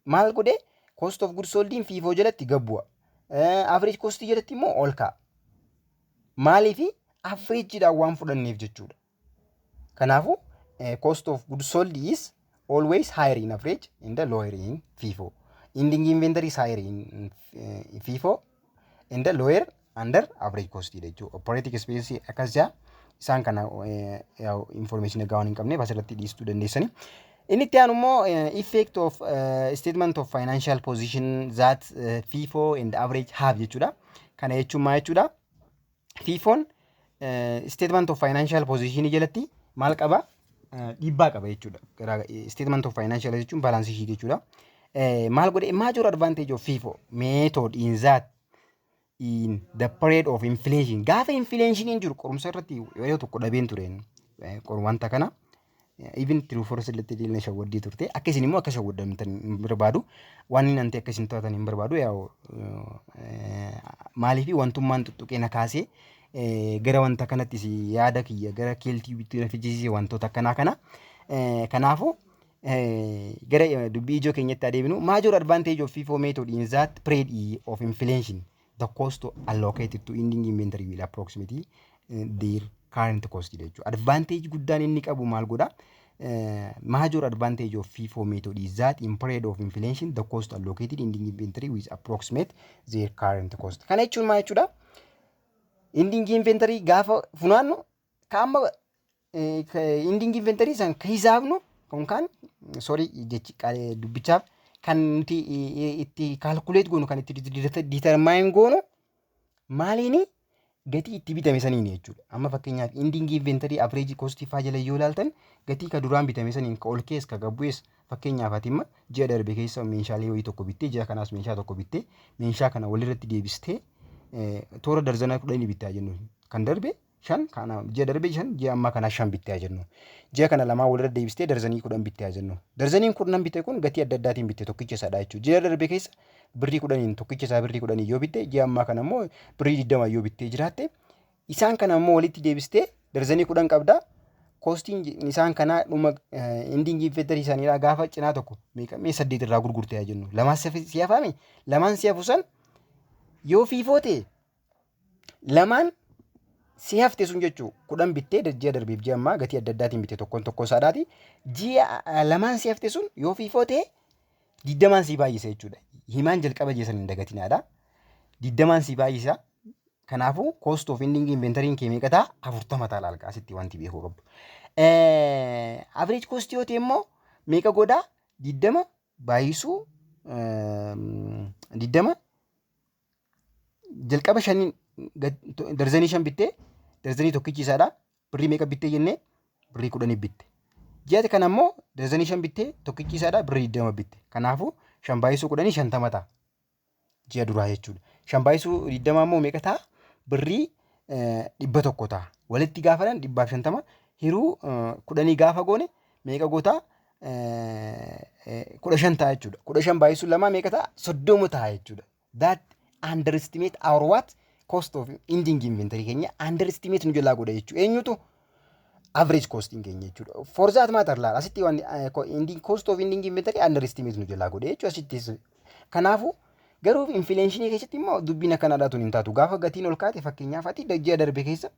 Maal godhe cost of goods sold FIFO jalatti gabbu'a average cost jalatti immoo ol ka'a. Maaliifi average dhaan waan fudhanneef jechuudha. Kanaafu cost of goods sold is always higher in average and lower in FIFO. Ending inventory is higher in FIFO and lower under average cost jechuudha. Operating expense akkas jaa isaan kana information egaa waan hin qabneef asirratti dhiistuu dandeessani. Inni itti aanu immoo effect of statement of financial position that FIFO and average have jechuudha. Kana jechuun maa jechuudha? FIFOn statement of financial position jalatti maal qaba dhiibbaa qaba jechuudha. Statement of financial jechuun balance sheet jechuudha. Maal godhe major advantage of FIFO method in that in the period of inflation gaafa inflation jiru qorumsa irratti yoo tokko dhabeen tureen wanta kana even true for select illee shawwaddii turte akkasiin immoo akka shawwaddamtan hin barbaadu waan inni ante akkasiin to'atan hin barbaadu maaliifi wantummaan tuttuqeena kaasee gara wanta kanatti si yaada kiyya gara keeltii bitti rafijisiise wantoota akkanaa kana kanaafu gara dubbii ijoo keenyatti adeemnu major advantage of FIFO method in that period of inflation the cost allocated to ending inventory will approximately their current cost jechuudha. Advantage guddaan inni qabu maal godha major advantage of FIFO method is that in period of inflation the cost allocated in ending inventory will approximate their current cost. Kana jechuun maal jechuudha? Ending inventory gaafa funaannu kaama ending inventory san ka hisaabnu kan jechi dubbichaaf kan itti calculate goonu kan itti determine goonu maaliini gatii itti bitame saniin jechuudha. Amma fakkeenyaaf ending inventory average cost faa jala yoo ilaaltan gatii ka duraan bitame saniin ka ol keessa ka gabbu'ees fakkeenyaaf atimma ji'a darbe keessa meeshaalee wayii tokko bittee ji'a kanaas meeshaa tokko bittee meeshaa kana walirratti deebistee toora darzana 10 bittaa jennu kan darbe 5 kana ji'a darbe 5 ji'a amma kana 5 bittaa jennu ji'a kana lamaa walirratti deebistee darzanii 10 bittaa jennu darzaniin 10 bitte kun gatii adda addaatiin bitte tokkicha isaadha jechuudha. Ji'a darbe keessa birrii 10 tokkicha isaa birrii 10 yoo bitte ji'a amma kana immoo birrii 20 yoo bittee jiraatte isaan kana immoo walitti deebistee darzanii 10 qabda koostiin isaan kanaa dhuma ending inventory isaaniidha gaafa cinaa tokko meeqa 8 irraa gurgurtee yaa jennu lamaan si hafame lamaan si hafu san yoo FIFO ta'e lamaan si hafte sun jechuu 10 bittee ji'a darbeef ji'a ammaa gatii adda addaatiin bitte tokkoon tokko isaadhaati ji'a lamaan si hafte sun yoo FIFO ta'e 20 si baay'isa jechuudha. Himaan jalqaba jeesan hin dagatinaadha. 20 si baay'isa. Kanaafuu cost of ending inventory kee meeqa ta'a 40 ta'a laal asitti wanti beekuu qabdu. Average cost yoo ta'e immoo meeqa godhaa 20 baay'isuu 20 jalqaba 5 darzanii 5 bittee darzanii tokkichi isaadha birrii meeqa bittee jennee birrii 10 bitte. Ji'a kana immoo darzanii 5 bittee tokkichi isaadha birrii 20 bitte. Kanaafuu 5 baay'isuu 10 50 ta'a. Ji'a duraa jechuudha. 5 baay'isuu 20 immoo meeqa ta'a? Birrii 100 ta'a. Walitti gaafadan 150 hiruu 10 gaafa goone meeqa gootaa 15 ta'a jechuudha. 15 baay'isuu lamaa meeqa ta'a? 30 ta'a jechuudha. That underestimate our what? Cost of ending inventory keenya underestimate nu jalaa godha jechuudha. Eenyutu? Average costing keenya jechuudha. For that matter laala asitti waan cost of ending inventory underestimate nu jalaa godha jechuudha asitti. Kanaafuu garuu inflation keessatti immoo dubbiin akkanaadhaatu hin taatu. Gaafa gatiin ol kaate fakkeenyaaf ati ji'a darbe keessa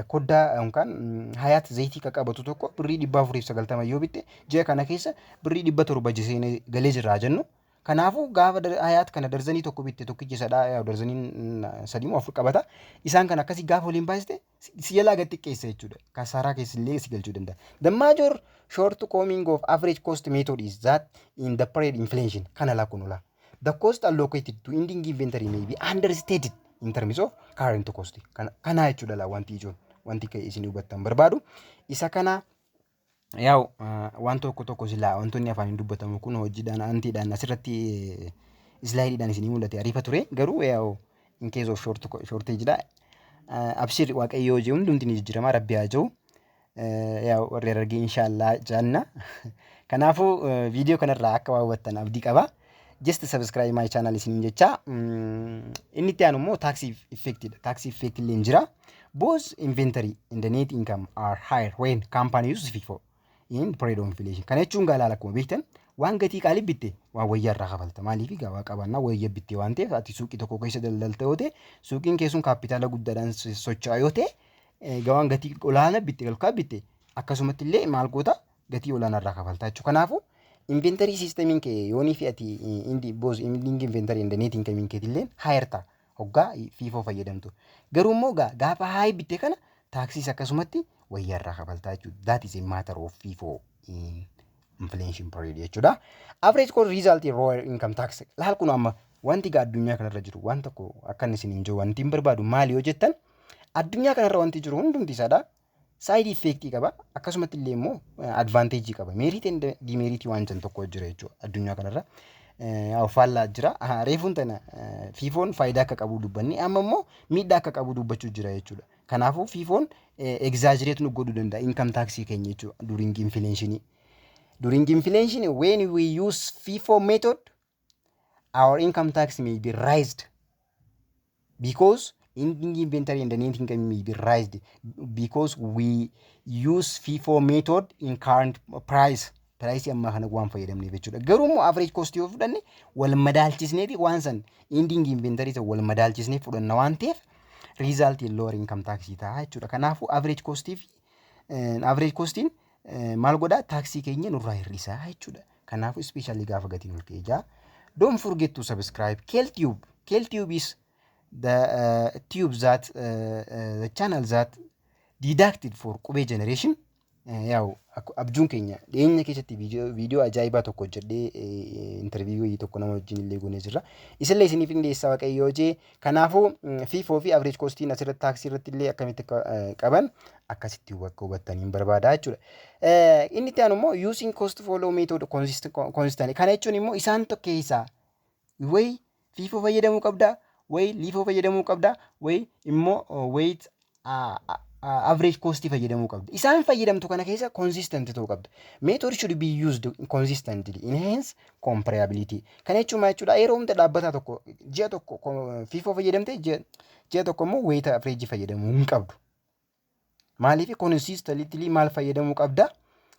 koddaa yookaan hayaat zayitii qaqqabatu tokko birrii 490 yoo bitte ji'a kana keessa birrii 700 jisee galee jirraa jennu. Kanaafuu gaafa hayaat kana darzanii tokko bitte tokkichi sadhaa yaa darzaniin sadii moo afur qabata. Isaan kan akkasii gaafa waliin baasite si jalaa gad xiqqeessa jechuudha. Kasaaraa keessillee si galchuu danda'a. The major shortcoming of average cost method is that in the period inflation kana lakunula. The cost allocated to ending inventory may be understated in terms of current cost. Kana jechuudha la wanti ijoon wanti ka'e isin hubattan barbaadu. Isa kana yaa'u waan tokko silaa wantoonni afaan hin dubbatamu kun hojiidhaan antiidhaan asirratti slaayidiidhaan isinii mul'ate ariifa ture garuu yaa'u in case of shortageidha. Abshir waaqayyoo jee hundumti ni jijjiirama rabbi haa jiru. Yaa'u warri argee inshaallah jaanna. Kanaafuu viidiyoo kanarraa akka waa hubattan abdii qaba. Just subscribe my channel isiniin jecha. Inni itti aanu immoo tax effect. Tax effect illee jira. Both inventory and the net income are higher when company use FIFO in period of inflation. Kana jechuun gaalaala akkuma beektan waan gatii qaalii bitte waan wayyaa irraa kafalta. Maaliif gabaa qabannaa wayyaa bitte waan ta'eef ati suuqii tokko keessa daldalta yoo ta'e suuqiin keessuun kaapitaala guddaadhaan socho'aa yoo ta'e gawaan gatii olaanaa bitte galkaa bitte akkasumatti illee maal goota gatii olaanaa irraa kafalta jechuudha. Kanaafuu inventory systemiin kee yoonii fi ati indi boos ending inventory and net income kee illee higher ta'a hoggaa FIFO fayyadamtu. Garuu immoo gaafa high bitte kana taaksiis akkasumatti wayyaa irraa kafaltaa jechuudha. That is a matter of FIFO in inflation period jechuudha. Average cost result in lower income tax. Laal kun amma wanti addunyaa kanarra jiru waan tokko akkan isin hin jiru wanti hin barbaadu maali yoo jettan addunyaa kanarra wanti jiru hundumti isaadha. Side effect qaba akkasumatti illee immoo advantage qaba. Merit and demerit waan jan tokko jira jechuudha addunyaa kanarra. Faallaa jira. Reefuun tana FIFOon faayidaa akka qabu dubbanni amma immoo miidhaa akka qabu dubbachuu jira jechuudha. Kanaafuu FIFOon exaggerate nu godhuu danda'a income tax keenya jechuudha during inflation. During inflation when we use FIFO method our income tax may be raised because ending inventory and the net income may be raised because we use FIFO method in current price. Price amma kana waan fayyadamne jechuudha. Garuu immoo average cost yoo fudhanne wal madaalchisneeti waan san ending inventory isa wal madaalchisnee fudhanna waan ta'eef result in lower income tax ta'a jechuudha. Kanaafuu average costiin maal godhaa taksii keenya nurraa hir'isaa jechuudha. Kanaafuu especially gaafa gatiin ol ka'e don't forget to subscribe KLTube. KLTube is the tube that the channel that deducted for qubee generation. Yaa'u abjuun keenya dhiyeenya keessatti viidiyoo ajaa'ibaa tokko hojjedhee interview tokko nama wajjin illee goonee jirra. Isillee isiniif qindeessaa waaqayyoo jee kanaafuu FIFO fi average costiin asirratti taaksii irratti illee akkamitti qaban akkasitti hubattaniin barbaada jechuudha. Inni itti aanu immoo using cost follow method consistent. Kana jechuun immoo isaan tokko keessaa wayi FIFO fayyadamuu qabdaa wayi LIFO fayyadamuu qabdaa wayi immoo wait average cost fayyadamuu qabda. Isaan fayyadamtu kana keessa consistent ta'uu qabda. Method should be used consistently enhance comparability. Kana jechuun maal jechuudha? Yeroo hunda dhaabbataa tokko ji'a tokko FIFO fayyadamte ji'a tokko immoo weight average fayyadamuu hin qabdu. Maaliif consistently maal fayyadamuu qabda?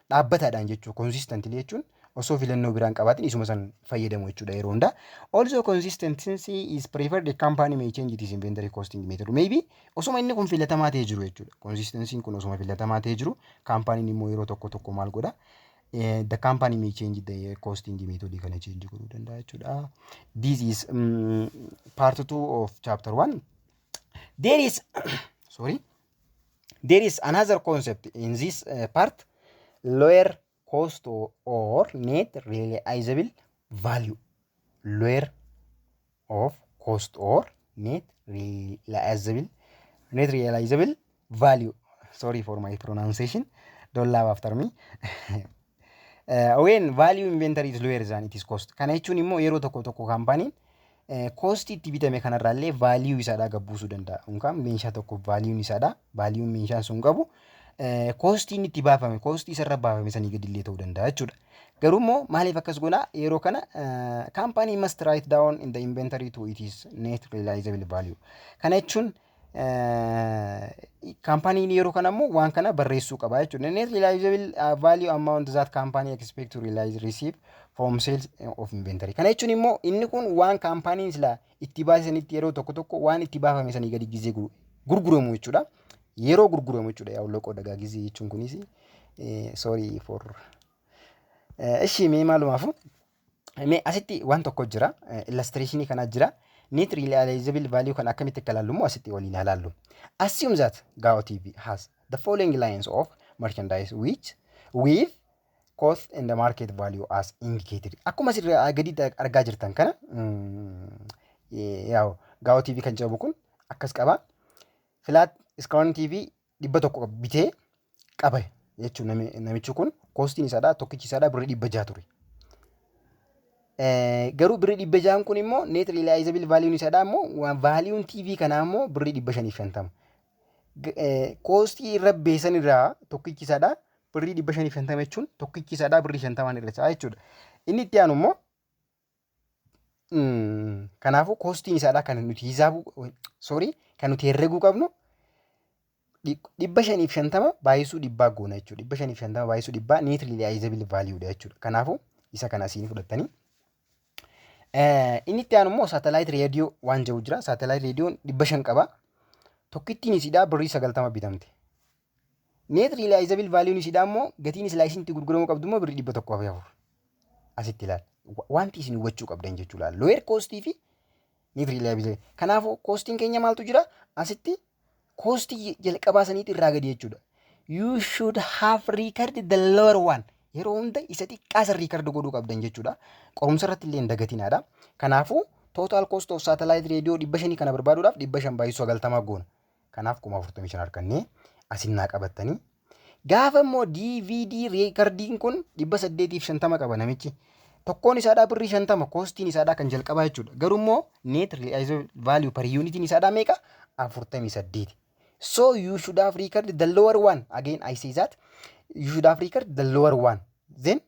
Dhaabbataadhaan jechuudha. Consistently jechuun osoo filannoo biraan qabaatin isuma san fayyadamu jechuudha yeroo hundaa. Also consistency is preferred, the company may change its inventory costing method. Maybe osuma inni kun filatamaa ta'ee jiru jechuudha. Consistency kun osuma filatamaa ta'ee jiru, kaampaaniin immoo yeroo tokko tokko maal godha? The company may change the costing method kana change godhuu danda'a jechuudha. This is part 2 of chapter 1. There is there is another concept in this part, lower cost or net realizable value. Lower of cost or net realizable value. Sorry for my pronunciation. Don't laugh after me. When value inventory is lower than it is cost. Kana jechuun immoo yeroo tokko tokko kaampaaniin koostii itti bitame kanarraallee vaaliyuu isaadhaa gabbuusuu danda'a. Yookaan meeshaa tokko vaaliyuun isaadhaa, vaaliyuun meeshaan sun qabu koostiin itti baafame, koostii isarra baafame sanii gadillee ta'uu danda'a jechuudha. Garuu immoo maaliif akkas godhaa? Yeroo kana kaampaanii must write down in the inventory to it is net realizable value. Kana jechuun kaampaaniin yeroo kana immoo waan kana barreessuu qaba jechuudha. Net realizable value amount that company expect to realize receive from sales of inventory. Kana jechuun immoo inni kun waan kaampaaniin sila itti baasanitti yeroo tokko tokko waan itti baafame sanii gadi gizee gurguramu jechuudha. Yeroo gurguramu jechuudha. Yaa loqoo dagaa gizee jechuun kunis sorry for ishii mee maalumaafu mee asitti waan tokko jira, illustrationii kana jira. Net realizable value kan akkamitti akka ilaallu immoo asitti waliin ilaallu. Assume that Gao TV has the following lines of merchandise which with cost and the market value as indicated. Akkuma asirraa gaditti argaa jirtan kana yaa Gao TV kan jedhamu kun akkas qaba. Flat screen TV 100 bitee qaba jechuun namichi kun koostiin isaadhaa tokkichi isaadhaa birrii 600 ture. Garuu birrii 600 kun immoo net realizable value isaadhaa immoo value TV kanaa immoo birrii 550. Koostii irra beesan irraa tokkichi isaadhaa birrii 550 jechuun tokkichi isaadhaa birrii 50 irra isaa jechuudha. Inni itti aanu immoo kanaafuu koostiin isaadhaa kan nuti hisaabu kan nuti herreguu qabnu 550 baay'isuu 100 goona jechuudha. 550 baay'isuu 100 net realizable value dha jechuudha. Kanaafuu isa kana asiin fudhattanii inni itti aanu immoo satellite radio waan jiru jira. Satellite radioon 500 qaba. Tokkittiin isiidhaa birrii 90 bitamte. Net realizable value isiidhaa immoo gatiin islaa isinitti gurguramuu qabdu immoo birrii 104. Asitti ilaal. Wanti isin hubachuu qabdan jechuudha. Lower cost fi net realizable. Kanaafuu koostiin keenya maaltu jira? Asitti koostii jalqabaa saniitti irraa gadi jechuudha. You should have recorded the lower one. Yeroo hunda isa xiqqaa san record godhuu qabdan jechuudha. Qorumsa irratti illee dagatiinaadha. Kanaafuu total cost of satellite radio 500 kana barbaaduudhaaf 500 baay'isuu 90 goona. Kanaaf 45 harkannee asinnaa qabattanii. Gaafa immoo DVD recordiin kun 850 qaba namichi. Tokkoon isaadhaa birrii 50 koostiin isaadhaa kan jalqabaa jechuudha. Garuu immoo net realizable value per unit isaadhaa meeqa? 48. So you should have recorded the lower one. Again I say that you should have recorded the lower one. Then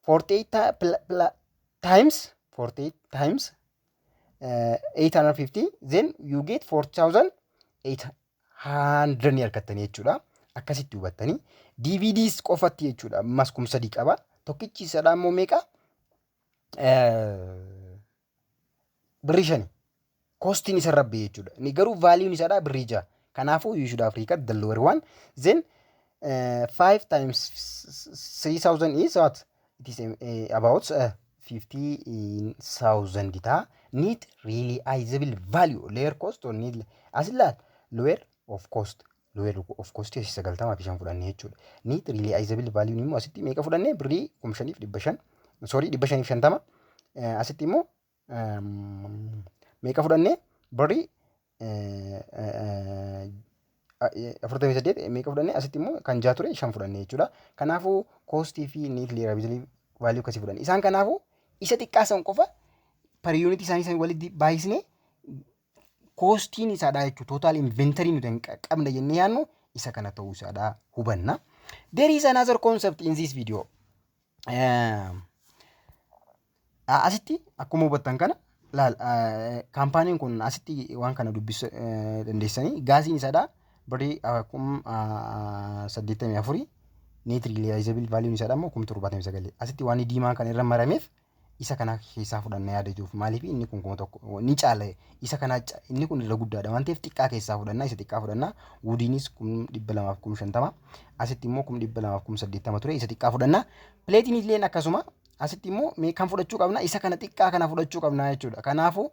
48 times 850. Then you get 4,800 ni argattanii jechuudha. Akkasitti hubattanii DVDs qofatti jechuudha. Ammas kum sadii qaba. Tokkichi isaadhaa immoo meeqa? Birrii 5. Koostiin isa rabbe jechuudha. Ni garuu vaaliዩን isaadhaa birrii 6. Kanaafuu you should have recorded the lower one. Then 5 times 3,000 is what? It is about 50,000 ita. Net realizable value. Lower cost or need as ilal lower of cost. Lower of cost is 90 bishaan fudhannee jechuudha. Net realizable value immoo asitti meeqa fudhannee birrii 5,500. Sorry 550. Asitti immoo meeqa fudhannee birrii 48 meeqa fudhannee asitti immoo kan jaa ture 5 fudhannee jechuudha. Kanaafuu koostii fi net realizable value kasi fudhanne. Isaan kanaafuu isa xiqqaasan qofa per unit isaanii walitti baay'isnee koostiin isaadhaa jechuudha. Total inventory nuti qabna jennee yaannu isa kana ta'uu isaadhaa hubanna. There is another concept in this video. Asitti akkuma hubattan kana laal kaampaaniin kun asitti waan kana dubbisuu dandeessanii gaasiin isaadhaa birrii 84,000 net realizable value isaa dhammoo 79,000. Asitti waan diimaan kan irra marameef isa kana keessaa fudhanna yaadachuuf maaliif inni kun kuma tokko ni caala isa kana inni kun irra guddaadha waan ta'eef xiqqaa keessaa fudhanna isa xiqqaa fudhanna wudiinis 250 asitti immoo 280 ture isa xiqqaa fudhanna pileetiin illee akkasuma asitti immoo mee kan fudhachuu qabna isa kana xiqqaa kana fudhachuu qabna jechuudha kanaafuu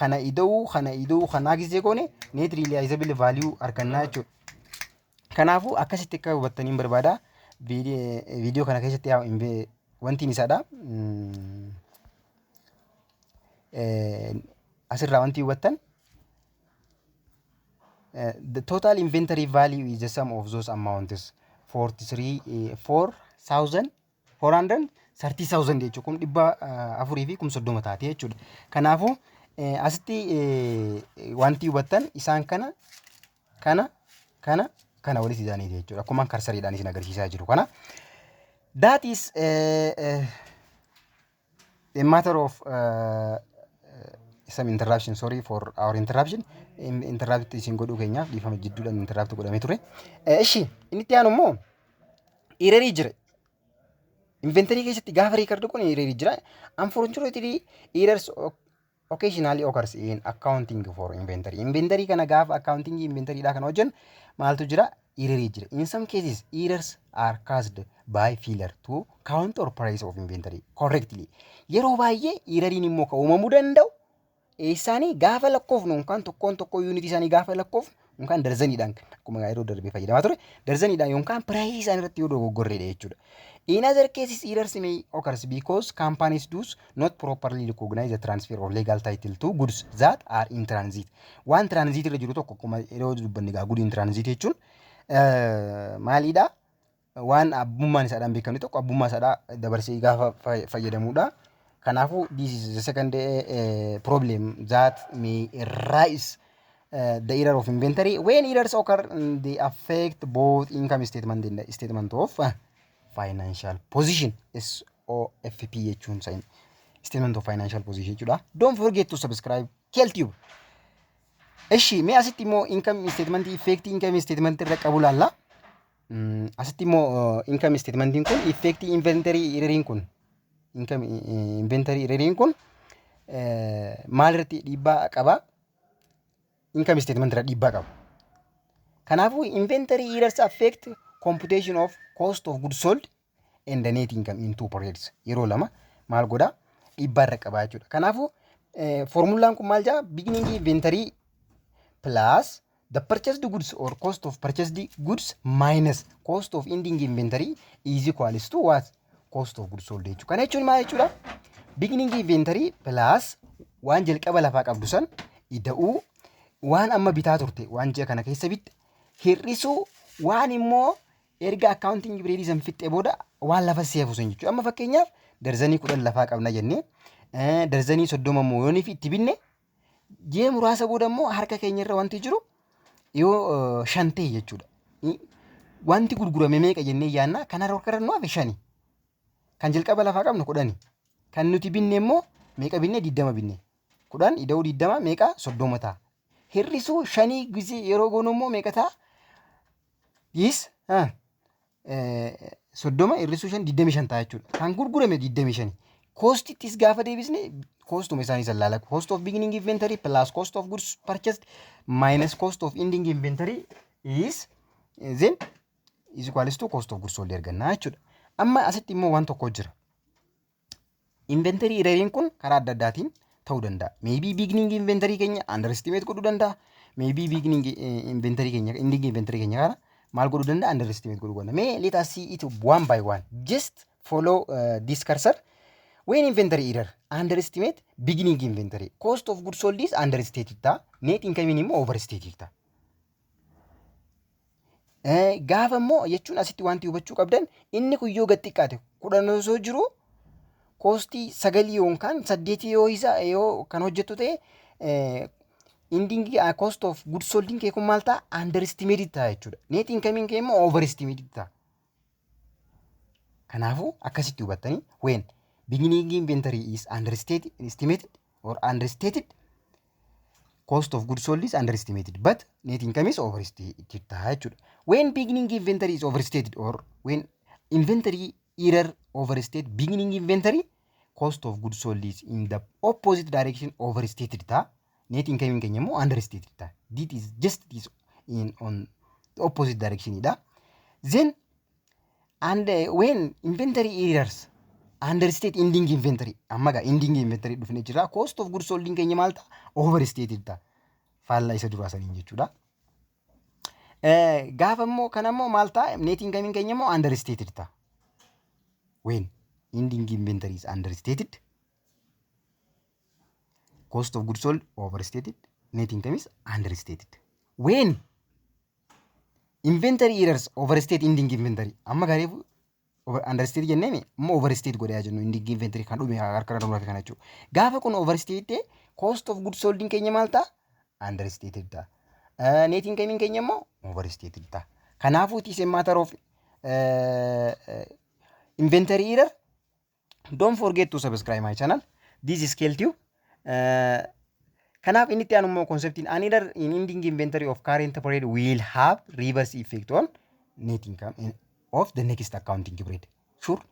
kana ida'uu kana gisee goone net realizable value argannaa jechuudha kanaafuu akkasitti akka hubattaniin barbaada viidiyoo kana keessatti wanti isaadha asirraa wanti hubattan the total inventory value is the sum of those amounts 4,430,000 jechuudha kun 430 taate jechuudha kanaafuu asitti wanti hubattan isaan kana walis isaanii jechuudha akkuma karsariidhaan isin agarsiisaa jiru kana that is a matter of some interruption sorry for our interruption interrupt isin godhuu keenyaaf dhiifama jidduudhaan interrupt godhamee ture ishi inni itti aanu immoo error jira inventory keessatti gaafa record kun error jira unfortunately errors occasionally occurs in accounting for inventory kana gaafa accounting inventory dha kana hojjan maaltu jira error jira in some cases errors are caused by failure to count or price of inventory correctly yeroo baay'ee erroriin immoo ka uumamuu danda'u eessaanii gaafa lakkoofnu yookaan tokko unit isaanii gaafa lakkoofnu yookaan darzaniidhaan akkuma yeroo darbe fayyadamaa ture darzaniidhaan yookaan price isaan irratti yoo dogoggorreedha jechuudha. In other cases, errors may occur because companies do not properly recognize the transfer of legal title to goods that are in transit. One transit irra jiru tokko akkuma yeroo dubbanne good in transit jechuun maalidha? Waan abbummaan isaadhaan beekamne tokko abbummaa isaadhaa dabarsee gaafa fayyadamuudha. Kanaafuu this is the second problem that may arise the error of inventory. When errors occur, they affect both income statement and the statement of financial position SOFP jechuun sign statement of financial position jechuudha. Don't forget to subscribe KLTube. Eshi mee asitti immoo income statement effect income statement irra qabu laalla. Asitti immoo income statement kun effect inventory error kun income inventory error kun maal irratti dhiibbaa qaba? Income statement irra dhiibbaa qaba. Kanaafuu inventory errors affect computation of cost of goods sold and the net income in two periods. Yeroo lama maal godha dhiibbaa irra qaba jechuudha. Kanaafuu formulaan kun maal jedha beginning inventory plus the purchased goods or cost of purchased goods minus cost of ending inventory is equals to what? Cost of goods sold jechuudha. Kana jechuun maal jechuudha? Beginning inventory plus waan jalqaba lafaa qabdu san ida'uu waan amma bitaa turte waan ji'a kana keessa bitte hir'isuu waan immoo erga accounting period san fixee booda waan lafa seefu sun jechuudha. Amma fakkeenyaaf darzanii 10 lafaa qabna jennee darzanii 30 immoo yooniif itti binne ji'a muraasa booda immoo harka keenya irra wanti jiru yoo 5 ta'e jechuudha. Wanti gurgurame meeqa jennee yaanna kan harka irra nu hafe 5. Kan jalqaba lafaa qabnu 10. Kan nuti binne immoo meeqa binne 20 binne. 10 ida'uu 20 meeqa 30 ta'a. Hir'isuu 5 gisee yeroo goonu immoo meeqa ta'a? Yes. 30 hir'isuu 5 25 ta'a jechuudha. Kan gurgurame 25. Cost ittis gaafa deebisne coostuma isaanii sallaala. Cost of beginning inventory plus cost of goods purchased minus cost of ending inventory is then is equals to cost of goods sold ergannaa jechuudha. Amma asitti immoo waan tokko jira. Inventory error kun karaa adda addaatiin ta'uu danda'a. Maybe beginning inventory keenya underestimate godhuu danda'a. Maybe beginning inventory keenya ending inventory keenya kana maal godhuu danda'a underestimate godhuu danda'a. May let us see it one by one. Just follow this cursor. When inventory error underestimate beginning inventory cost of goods sold is understated ta net income immoo overstated ta. Gaafa immoo jechuun asitti wanti hubachuu qabdan inni kun yoo gad xiqqaate 10 osoo jiru koostii 9 yookaan 8 yoo isa yoo kan hojjettu ta'e ending cost of goods sold kee kun maal ta'a underestimated ta'a jechuudha. Net income kee immoo overestimated ta'a. Kanaafuu akkasitti hubattanii when beginning inventory is understated estimated or understated cost of goods sold is underestimated, but net income is overstated ta'a jechuudha. When beginning inventory is overstated or when inventory error overstate beginning inventory, cost of goods sold is in the opposite direction overstated ta'a. Net income keenya immoo understated ta'a. This is just this in on the opposite direction idha. Then and when inventory errors understate ending inventory, amma ga ending inventory dhufne jira, cost of goods sold keenya maal ta'a overstated ta'a. Faallaa isa duraa saniin jechuudha. Gaafa immoo kana immoo maal ta'a net income keenya immoo understated ta'a. When ending inventory is understated, cost of goods sold overstated, net income is understated. When inventory errors overstate ending inventory, amma gareefu understate jennee immoo overstate godhaa jennu ending inventory kan dhume harka irra kana jechuudha. Gaafa kun overstate cost of goods sold keenya maal ta'a understated ta'a. Net income keenya immoo overstated ta'a. Kanaafuu it is a matter of inventory error. Don't forget to subscribe my channel. This is Chptr. Kanaaf inni itti aanu immoo conceptiin an error in ending inventory of current period will have reverse effect on net income of the next accounting period. Sure.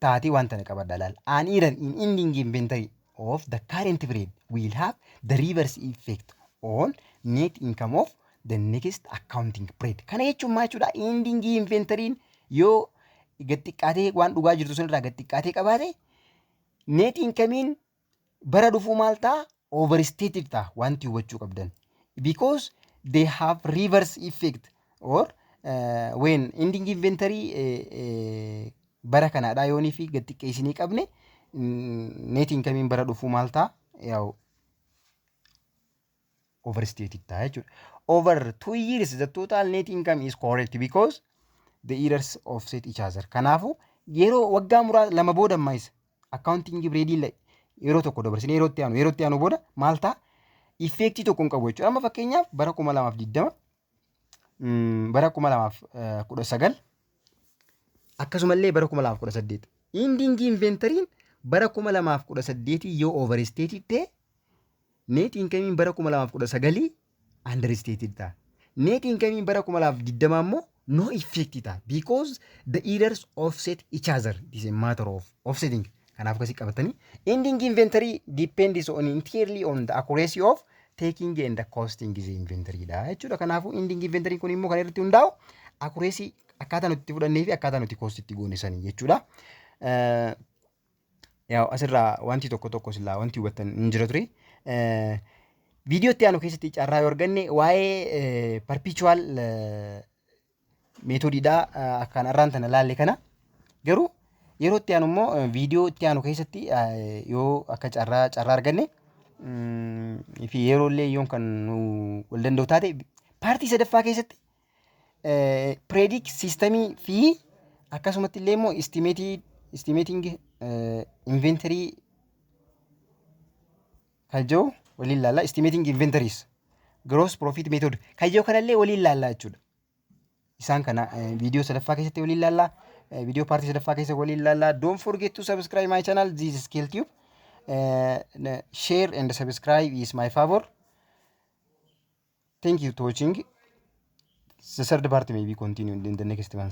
Taati wanta na qabadha laal. An error in ending inventory of the current period will have the reverse effect on net income of the next accounting period. Kana jechuun maal jechuudha? Ending inventory yoo gad xiqqaatee waan dhugaa jirtu sun irraa gad xiqqaatee qabaate net income bara dhufuu maal ta'a overstated ta'a wanti hubachuu qabdan. Because they have reverse effect or when ending inventory bara kanaadha yoonii fi gad xiqqeessinii qabne net income bara dhufuu maal ta'a yaa'u overstated ta'a jechuudha. Over 2 years the total net income is correct because the errors offset each other. Kanaafu yeroo waggaa muraa lama booda ammaayis accounting period yeroo tokko dabarsine yeroo itti aanu booda maal ta'a effecti tokko hin qabu jechuudha. Amma fakkeenyaaf bara 2020 bara 2019 akkasumallee bara 2018 ending inventory bara 2018 yoo overstated ta'e net income bara 2019 understated ta'a. Net income bara 2020 immoo no effect ta'a because the errors offset each other. This is a matter of offsetting. Kanaaf kasi qabatanii ending inventory depends on entirely on the accuracy of taking and the costing the inventory dha jechuudha. Kanaafu ending inventory kun immoo kan irratti hundaa'u accuracy akkaataa nuti fudhannee fi akkaataa nuti cost itti goone sanii jechuudha. Yaa asirraa wanti tokko sila wanti hubattan hin jira ture. Video itti aanu keessatti carraa yoo arganne waa'ee perpetual methodidha akkaan arraan tana laalle kana garuu yeroo itti aanu immoo video itti aanu keessatti yoo akka carraa arganne fi yeroo illee yoon kan wal danda'u taate paartii sadaffaa keessatti predict systemii fi akkasumatti illee immoo estimating inventory kan jiru waliin laalla. Estimating inventories gross profit method kan jiru kanallee waliin laalla jechuudha. Isaan kana video sadaffaa keessatti waliin laalla. Video party sadaffaa keessa waliin laalla. Don't forget to subscribe my channel. This is Chptr. Share and subscribe is my favor. Thank you for watching. The third part may be continued in the next month.